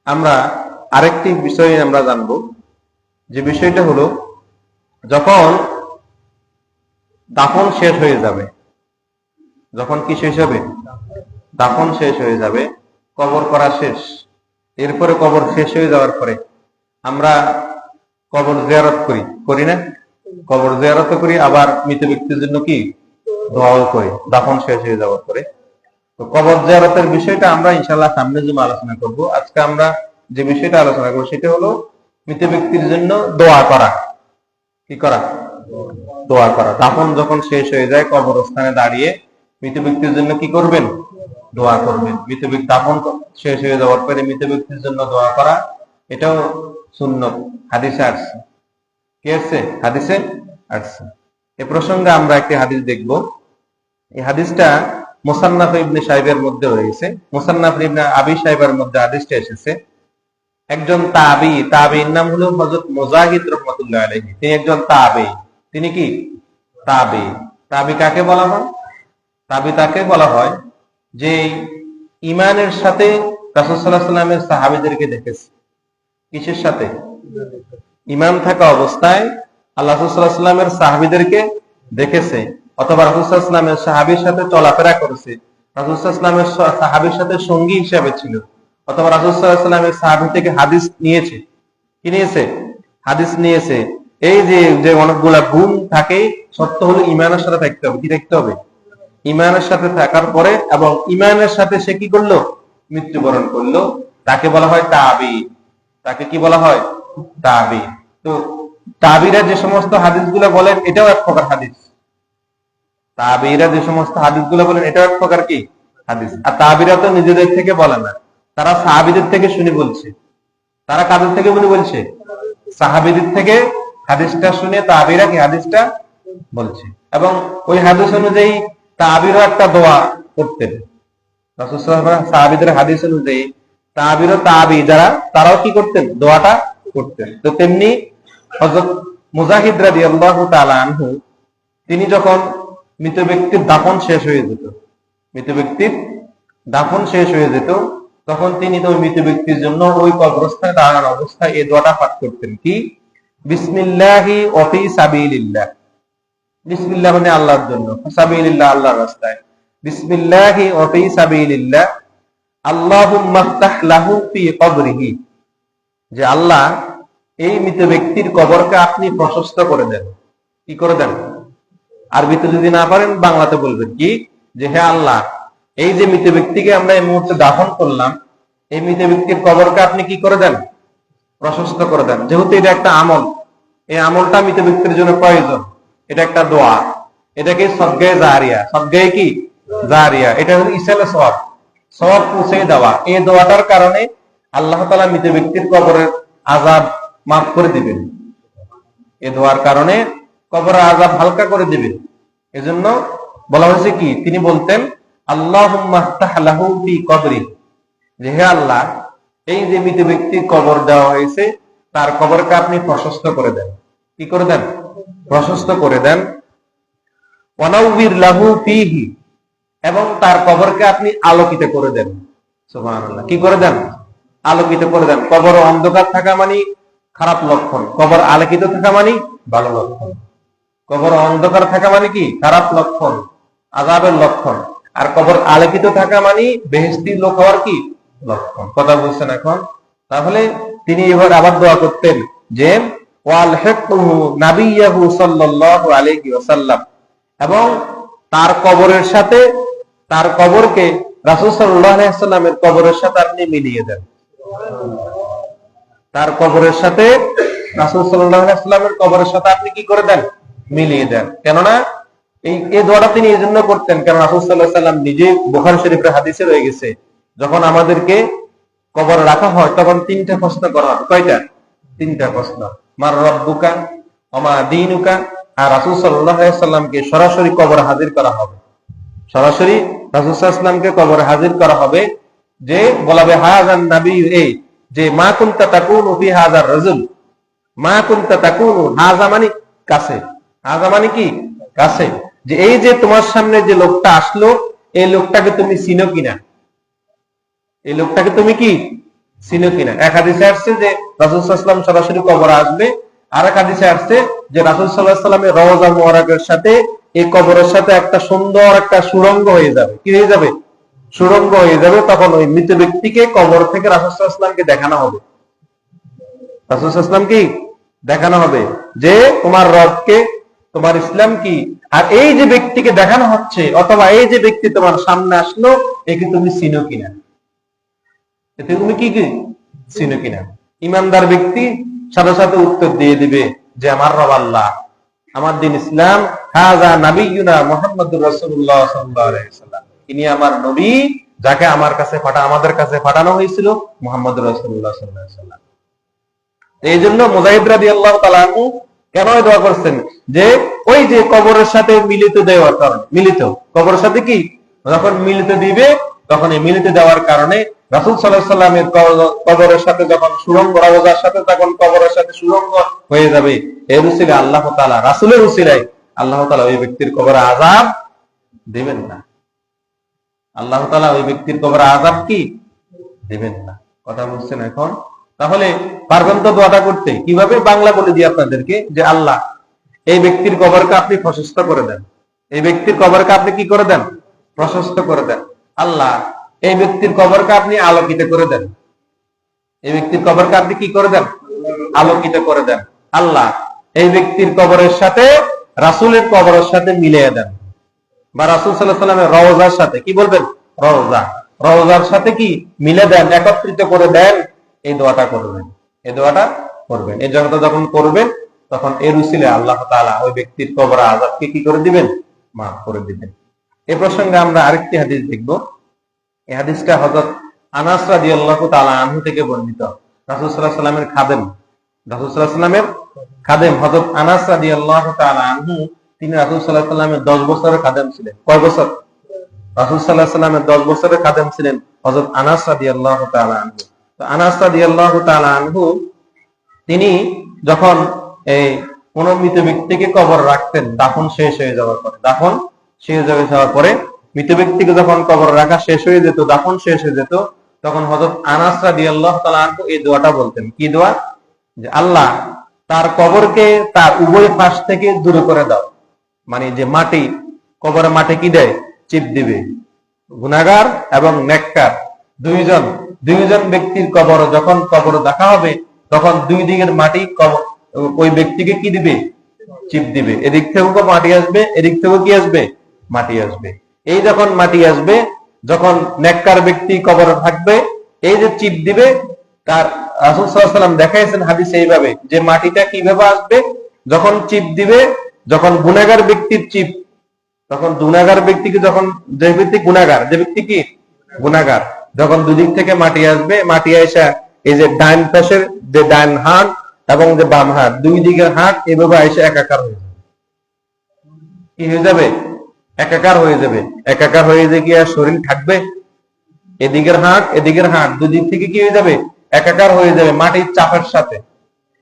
আমরা আরেকটি বিষয় আমরা জানব, যে বিষয়টা হলো যখন দাফন শেষ হয়ে যাবে, যখন কি শেষ হবে, দাফন শেষ হয়ে যাবে, কবর করা শেষ, এরপরে কবর শেষ হয়ে যাওয়ার পরে আমরা কবর জিয়ারত করি না? কবর জিয়ারত করি, আবার মৃত ব্যক্তির জন্য কি দোয়াও করি দাফন শেষ হয়ে যাওয়ার পরে। তো কবর জিয়ারতের বিষয়টা আমরা ইনশাআল্লাহ সামনে জন্য আলোচনা করব। আজকে আমরা যে বিষয়টা আলোচনা করব সেটা হলো মৃত ব্যক্তির জন্য দোয়া করা। কি করা? দোয়া করা। দাফন যখন শেষ হয়ে যায় কবরস্থানে দাঁড়িয়ে মৃত ব্যক্তির জন্য কি করবেন? দোয়া করবেন। মৃত ব্যক্তি দাফন শেষ হয়ে যাওয়ার পরে মৃত ব্যক্তির জন্য দোয়া করা, এটাও সুন্নত, হাদিসে আসছে। কি আসছে? হাদিসে আসছে। এ প্রসঙ্গে আমরা একটি হাদিস দেখব। এই হাদিসটা মুসান্নাফ ইবনে সাইবের মধ্যে রয়েছে। মুসান্নাফ ইবনে আবি সাইবার মধ্যে হাদিসটা এসেছে। একজন তাবিঈর নাম হলো হযরত মুজাহিদ রাহমাতুল্লাহ আলাইহি। তিনি একজন তাবিঈ। তিনি কি তাবিঈ? তাবিঈ কাকে বলা হয়? তাবিঈ তাকে বলা হয় যে ঈমানের সাথে রাসূল সাল্লাল্লাহু আলাইহি ওয়াসাল্লামের সাহাবীদেরকে দেখেছে। কিসের সাথে? ঈমান থাকা অবস্থায় আল্লাহ রাসূল সাল্লাল্লাহু আলাইহি ওয়াসাল্লামের সাহাবীদেরকে দেখেছে, অথবা রাসূল সাল্লাল্লাহু আলাইহি ওয়াসাল্লামের সাহাবীর সাথে চলাফেরা করেছে, রাসূল সাল্লাল্লাহু আলাইহি ওয়াসাল্লামের সাহাবীর সাথে সঙ্গী হিসেবে ছিল, অথবা রাসূল সাল্লাল্লাহু আলাইহি ওয়াসাল্লামের সাহাবী থেকে হাদিস নিয়েছে। কি নিয়েছে? হাদিস নিয়েছে। এই যে অনেকগুলা গুণ থাকে, সত্য হলো ঈমানের সাথে থাকতে হবে। কি থাকতে হবে? ঈমানের সাথে থাকার পরে, এবং ঈমানের সাথে সে কি করলো? মৃত্যুবরণ করলো। তাকে বলা হয় তাবিঈ। তাকে কি বলা হয়? তাবিঈ। তো তাবিঈরা যে সমস্ত হাদিসগুলো বলেন এটাও এক প্রকার হাদিস। তাবিঈরা যে সমস্ত হাদিসগুলো বলেন এটাও এক প্রকার কি হাদিস। আর তাবিঈরা তো নিজেদের থেকে বলে না, তারা সাহাবীদের থেকে শুনে বলছে। তারা কাদের থেকে বলছে? সাহাবীদের থেকে হাদিসটা শুনে তাবিঈরা কি হাদিসটা বলছে। এবং ওই হাদিস অনুযায়ী তাবিঈরা একটা দোয়া করতেন। রাসূল সাল্লাল্লাহু আলাইহি ওয়াসাল্লাম সাহাবীদের হাদিস অনুযায়ী তাবিঈ যারা, তারাও কি করতেন? দোয়াটা করতেন। তো তেমনি হযরত মুজাহিদ রাদিয়াল্লাহু তাআলা আনহু, তিনি যখন মৃত ব্যক্তির দাফন শেষ হয়ে যেত, মৃত ব্যক্তির দাফন শেষ হয়ে যেত, তখন তিনি তো মৃত ব্যক্তির জন্য ওই কবরস্থানে দাঁড়ানো অবস্থায় এই দোয়াটা পাঠ করতেন। কি? বিসমিল্লাহি ওয়া ফি সাবিলিল্লাহ। বিসমিল্লাহ মানে আল্লাহর জন্য, সাবিলিল্লাহ আল্লাহর রাস্তায়। বিসমিল্লাহি ওয়া ফি সাবিলিল্লাহ আল্লাহুম্মা ইফতাহ লাহু ফি কবরিহি। যে আল্লাহ, এই মৃত ব্যক্তির কবরকে আপনি প্রশস্ত করে দেন। কি করে দেন? আরবিতে যদি না পারেন বাংলাতে বলবেন কি, যে হে আল্লাহ, এই যে মৃত ব্যক্তিকে আমরা এই মুহূর্তে দাফন করলাম, এই মৃত ব্যক্তির কবরকে আপনি কি করে দেন? প্রশস্ত করে দেন। যেহেতু এটা একটা আমল, এই আমলটা মৃত ব্যক্তির জন্য প্রয়োজন, এটা একটা দোয়া, এটাকে সদগায়ে জারিয়া। সদগায়ে কি জারিয়া, এটা হলো ইসালে সওয়াব, সওয়াব পৌঁছে দেওয়া। এই দোয়াটার কারণে আল্লাহ তাআলা মৃত ব্যক্তির কবরের আযাব মাফ করে দিবেন। এই দোয়ার কারণে কবরের আযাব হালকা করে দিবেন। এজন্য বলা হয়েছে কি, তিনি বলতেন আল্লাহুম্মা ইফতাহ লাহু ফি কবরি, যে হে আল্লাহ, এই যে মৃত ব্যক্তির কবর দেওয়া হয়েছে তার কবরকে আপনি প্রশস্ত করে দেন। কি করে দেন? প্রশস্ত করে দেন। ওয়ানাউযির লাহু ফীহি, এবং তার কবরকে আপনি আলোকিত করে দেন। সুবহানাল্লাহ। কি করে দেন? আলোকিত করে দেন। কবর অন্ধকার থাকা মানে খারাপ লক্ষণ, কবর আলোকিত থাকা মানে ভালো লক্ষণ। কবর অন্ধকার থাকা মানে কি? খারাপ লক্ষণ, আযাবের লক্ষণ। আর কবর আলোকিত থাকা মানে বেহেশতির লোক হওয়ার কি লক্ষণ। কথা বুঝছেন এখন? তাহলে তিনি এবার আবার দোয়া করতেন যে ওয়ালহিকহু নাবিয়্যাহু সাল্লাল্লাহু আলাইহি ওয়াসাল্লাম, এবং তার কবরের সাথে, তার কবরকে রাসূল সাল্লাল্লাহু আলাইহি ওয়াসাল্লামের কবরের সাথে আপনি মিলিয়ে দেন। তার কবরের সাথে রাসূল সাল্লাল্লাহু আলাইহি ওয়াসাল্লামের কবরের সাথে আপনি কি করে দেন? মিলিয়ে দেন। কেননা এই দোয়াটা তিনি এই জন্য করতেন, কারণ রাসূল সাল্লাল্লাহু আলাইহি ওয়াসাল্লাম নিজে বুখারী শরীফের হাদিসে রয়ে গেছে, যখন আমাদেরকে কবরে রাখা হয় তখন তিনটা প্রশ্ন করা হয়। কয়টা? তিনটা প্রশ্ন। মার রাব্বুকা ওয়া মা দীনুকা। আর রাসূল সাল্লাল্লাহু আলাইহি ওয়াসাল্লামকে সরাসরি কবরে হাজির করা হবে। সরাসরি রাসূল সাল্লাল্লাহু আলাইহি ওয়াসাল্লামকে কবরে হাজির করা হবে, যে বলাবে হাযান নবী, এই যে মা কুনতা তাকুনু ফি হাযার রাজুল, মা কুনতা তাকুনু, হাযা মানে কাছে, হাযা মানে কি কাছে, যে এই যে তোমার সামনে যে লোকটা আসলো, এই লোকটাকে তুমি চিনো কিনা, এই লোকটাকে তুমি কি চিনো কিনা। এক হাদিসে আসছে যে রাসূল সাল্লাল্লাহু আলাইহি ওয়াসাল্লাম সরাসরি কবরে আসবে, আর এক হাদিসে আসছে যে রাসূল সাল্লাল্লাহু আলাইহি ওয়াসাল্লামের রওজা মুবারাকের সাথে এই কবরের সাথে একটা সুন্দর একটা সুড়ঙ্গ হয়ে যাবে। কি হয়ে যাবে? সুড়ঙ্গ হয়ে যাবে। তখন ওই মৃত ব্যক্তিকে কবর থেকে রাসূল সাল্লাল্লাহু আলাইহি ওয়াসাল্লামকে দেখানো হবে। রাসূল সাল্লাল্লাহু আলাইহি ওয়াসাল্লাম কি দেখানো হবে যে তোমার রবকে, তোমার ইসলাম কি। আর এই যে ব্যক্তিকে দেখানো হচ্ছে অথবা এই যে ব্যক্তি তোমার সামনে আসলো, একে তুমি চিনো কিনা, এতে তুমি কি কি চিনো কিনা। ইমানদার ব্যক্তি সাথে সাথে উত্তর দিয়ে দিবে যে আমার রব আল্লাহ, আমার দিন ইসলাম, হাযা নাবিয়ুনা মুহাম্মাদুর রাসূলুল্লাহ সাল্লাল্লাহু আলাইহি ওয়াসাল্লাম, ইনি আমার নবী, যাকে আমাদের কাছে পাঠানো হয়েছিল, মুহাম্মাদুর রাসূলুল্লাহ সাল্লাল্লাহু আলাইহি ওয়াসাল্লাম। এই জন্য মুজাহিদ রাদিয়াল্লাহু তাআলা আনহু কেন দোয়া করছেন যে ওই যে কবরের সাথে মিলিত দেওয়ার কারণে, মিলিত কবরের সাথে কি যখন মিলিত দিবে, তখন এই মিলিত দেওয়ার কারণে রাসূল সাল্লাল্লাহু আলাইহি ওয়াসাল্লামের কবরের সাথে যখন সুড়ঙ্গ, রওজার সাথে তখন কবরের সাথে সুড়ঙ্গ হয়ে যাবে, এর উসিলায় আল্লাহ তাআলা, রাসূলের উসিলায় আল্লাহ তাআলা ওই ব্যক্তির কবরে আযাব দিবেন না। আল্লাহ তাআলা ওই ব্যক্তির কবরে আযাব কি দিবেন না। কথা বুঝছেন এখন? তাহলে পারবেন তো দোয়াটা করতে? কিভাবে? বাংলা বলে দিই আপনাদেরকে যে আল্লাহ এই ব্যক্তির কবরকে আপনি প্রশস্ত করে দেন, এই ব্যক্তির কবরকে আপনি কি করে দেন? প্রশস্ত করে দেন। আল্লাহ এই ব্যক্তির কবরকে আপনি আলোকিত করে দেন, এই ব্যক্তির কবরকে আপনি কি করে দেন? আলোকিত করে দেন। আল্লাহ এই ব্যক্তির কবরের সাথে রাসূলের কবরের সাথে মিলিয়ে দেন, বা রাসূল সাল্লাল্লাহু আলাইহি ওয়াসাল্লামের রওজার সাথে, কি বলবেন? রওজার সাথে কি মিলে দেন, একত্রিত করে দেন। এই দোয়াটা করবেন, এই দোয়াটা করবেন। এই দোয়াটা যখন করবেন তখন এর উসিলায় আল্লাহ তাআলা ওই ব্যক্তির কবরে আযাবকে কি করে দিবেন? মাফ করে দিবেন। এই প্রসঙ্গে আমরা আরেকটি হাদিস দেখব। এই হাদিসটা হযরত আনাস রাদিয়াল্লাহু তাআলা আনহু থেকে বর্ণিত। রাসূল সাল্লাল্লাহু আলাইহি ওয়াসাল্লামের খাদেম, রাসূল সাল্লাল্লাহু আলাইহি ওয়াসাল্লামের খাদেম হযরত আনাস রাদিয়াল্লাহু তাআলা আনহু, তিনি রাসূল সাল্লাল্লাহু আলাইহি ওয়াসাল্লামের 10 বছরের খাদেম ছিলেন। কয় বছর? রাসূল সাল্লাল্লাহু আলাইহি ওয়াসাল্লামের 10 বছরের খাদেম ছিলেন হযরত আনাস রাদিয়াল্লাহু তাআলা আনহু। তো আনাস রাদিয়াল্লাহু তাআলা আনহু তিনি যখন এই কোন মৃত ব্যক্তিকে কবর রাখতেন, দাফন শেষ হয়ে যাওয়ার পরে, দাফন শেষ হয়ে যাওয়ার পরে মৃত ব্যক্তিকে যখন কবর রাখা শেষ হয়ে যেত, দাফন শেষ হয়ে যেত, তখন হযরত আনাস রাদিয়াল্লাহু তাআলা আনহু এই দোয়াটা বলতেন। কি দোয়া? যে আল্লাহ তার কবরকে তার উভয় পাশ থেকে দূরে করে দাও। মানে যে মাটি, কবরের মাটি কি দেয়? চিপ দিবে। গুনাহগার এবং নেককার দুইজন ব্যক্তির কবর যখন কবর দেখা হবে, তখন দুই দিকের মাটি ওই ব্যক্তিকে কি দিবে? চিপ দিবে। এদিক থেকেও মাটি আসবে, এদিক থেকেও কি আসবে? মাটি আসবে। এই যখন মাটি আসবে, যখন নেককার ব্যক্তি কবরে থাকবে, এই যে চিপ দিবে, তার রাসূল সাল্লাল্লাহু আলাইহি ওয়াসাল্লাম দেখাইছেন হাদিসে এইভাবে যে মাটিটা কিভাবে আসবে, যখন চিপ দিবে, যখন গুনাহগার ব্যক্তির চিপ, তখন গুনাহগার ব্যক্তিকে, যখন যে ব্যক্তি গুনাহগার, যে ব্যক্তি কি গুনাহগার, যখন দুদিক থেকে মাটি আসবে, মাটি আইসা এই যে ডান পাশের যে ডান হাত এবং যে বাম হাত, দুই দিকের হাত এভাবে আইসা একাকার হয়ে যাবে। কি হয়ে যাবে? একাকার হয়ে যাবে। একাকার হয়ে যে কি আর শরীর থাকবে? এদিকের হাত দুদিক থেকে কি হয়ে যাবে? একাকার হয়ে যাবে মাটির চাপের সাথে।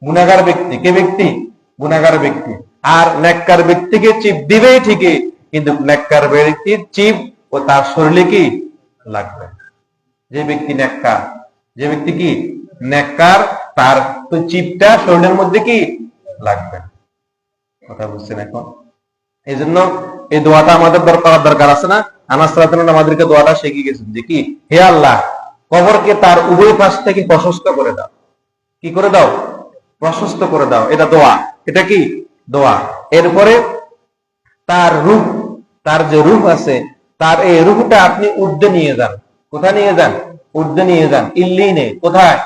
গুনাহগার ব্যক্তি, কে ব্যক্তি? গুনাহগার ব্যক্তি। আর নেককার ব্যক্তিকে চিপ দিবেই ঠিকই, কিন্তু নেককার ব্যক্তির চিপ ও তার শরীরে কি লাগবে? যে ব্যক্তি নেককার, যে ব্যক্তি কি নেককার, তার তো চিপটা শরীরের মধ্যে কি লাগবে। কথা বুঝছেন এখন? এই জন্য এই দোয়াটা আমাদের দরকার আছে না? আনাস রাদিয়াল্লাহু তাআলা আমাদেরকে দোয়াটা শিখিয়ে গেছেন যে কি, হে আল্লাহ কবরকে তার উভয় পাশ থেকে প্রশস্ত করে দাও। কি করে দাও? প্রশস্ত করে দাও। এটা দোয়া। এটা কি দোয়া। এরপরে তার রূহ, তার যে রূহ আছে, তার এই রূহটা আপনি ঊর্ধ্বে নিয়ে যান। কোথায় নিয়ে যান? ঊর্ধ্বে নিয়ে যান। ইল্লিনে। কোথায়?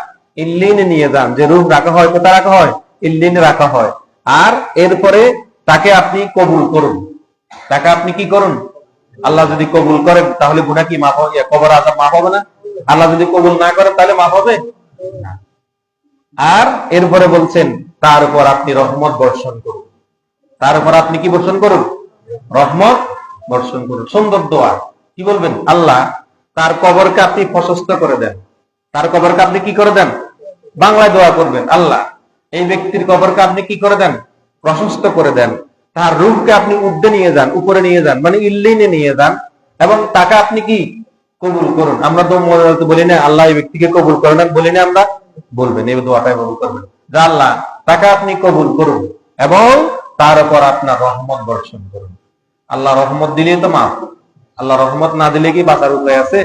ইল্লিনে নিয়ে যান। যে রূহ রাখা হয় কোথায় রাখা হয়? ইল্লিনে রাখা হয়। আর এরপরে তাকে আপনি কবুল করুন। তাকে আপনি কি করুন? আল্লাহ যদি কবুল করেন তাহলে গুনাহ কি মাফ হবে? কবর আযাব মাফ হবে না? আল্লাহ যদি কবুল না করেন তাহলে মাফ হবে না। আর এরপরে বলছেন তার উপর আপনি রহমত বর্ষণ করুন। তার উপর আপনি কি বর্ষণ করুন? রহমত বর্ষণ করুন। সুন্দর দোয়া। কি বলবেন? আল্লাহ তার কবরকে আপনি প্রশস্ত করে দেন। তার কবরকে আপনি কি করে দেন? বাংলায় দোয়া করবেন, আল্লাহ এই ব্যক্তির কবরকে আপনি কি করে দেন? প্রশস্ত করে দেন। তার রূহকে আপনি ঊর্ধ্বে নিয়ে যান, উপরে নিয়ে যান, মানে ইল্লিনে নিয়ে যান, এবং তাকে আপনি কি কবুল করুন। আমরা তো বলি না আল্লাহ এই ব্যক্তিকে কবুল করেন, বলি না আমরা, বলবেন এই দোয়াটাই কবুল করবেন যে আল্লাহ তাকে আপনি কবুল করুন এবং তার উপর আপনার রহমত বর্ষণ করুন। আল্লাহ রহমত দিলে তো মাফ, আল্লাহ রহমত না দিলে কি বাঁচার উপায় আছে?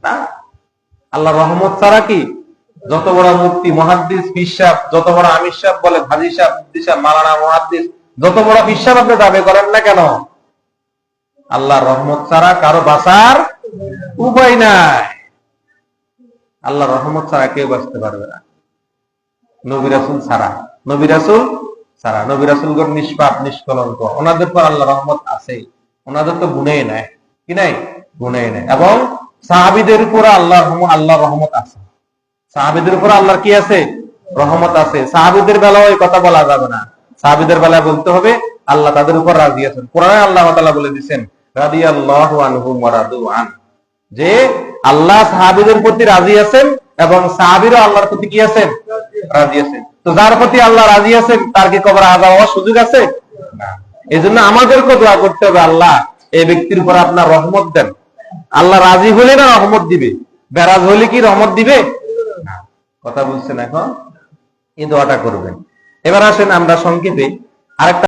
না। আল্লাহ রহমত ছাড়া কি যত বড় মুফতি মুহাদ্দিস পীর সাহেব, যত বড় আমির সাহেব বলে, হাজী সাহেব, মুফতি সাহেব, মাওলানা মুহাদ্দিস, যত বড় পীর সাহেব আপনি দাবি করেন না কেন, আল্লাহর রহমত ছাড়া কারো বাঁচার উপায় নাই। আল্লাহর রহমত ছাড়া কেউ বাঁচতে পারবে না। নবী রাসূল ছাড়া, নবী রাসূল ছাড়া, নবী রাসূলগণ নিষ্পাপ নিষ্কলঙ্ক, ওনাদের পর আল্লাহর রহমত আছে, ওনাদের তো গুণেই নাই, কি নাই? গুণেই নাই। এবং সাহাবীদের উপর আল্লাহর রহমত আছে, সাহাবীদের উপর আল্লাহর কি আছে? রহমত আছে। সাহাবীদের বেলায় ওই কথা বলা যাবে না, সাহাবীদের বেলায় বলতে হবে আল্লাহ তাদের উপর রাজি আছেন। কোরআনে আল্লাহ তাআলা বলে দিয়েছেন রাদিয়াল্লাহু আনহুম ওয়া রাদু আন, যে আল্লাহ সাহাবীদের প্রতি রাজি আছেন এবং সাহাবীরা আল্লাহর প্রতি কি আছেন? রাজি আছেন। তো যার প্রতি আল্লাহ রাজি আছেন তার কি কবরে আযাব হওয়ার সুযোগ আছে? না। এজন্য আমাদেরকে দোয়া করতে হবে, আল্লাহ এই ব্যক্তির উপর আপনার রহমত দেন। আল্লাহ রাজি হলে না রহমত দিবে, বেরাজ হলে কি রহমত দিবে? না। কথা বুঝছেন? এখন এই দোয়াটা করবেন। এবার আসেন আমরা সংক্ষেপে আরেকটা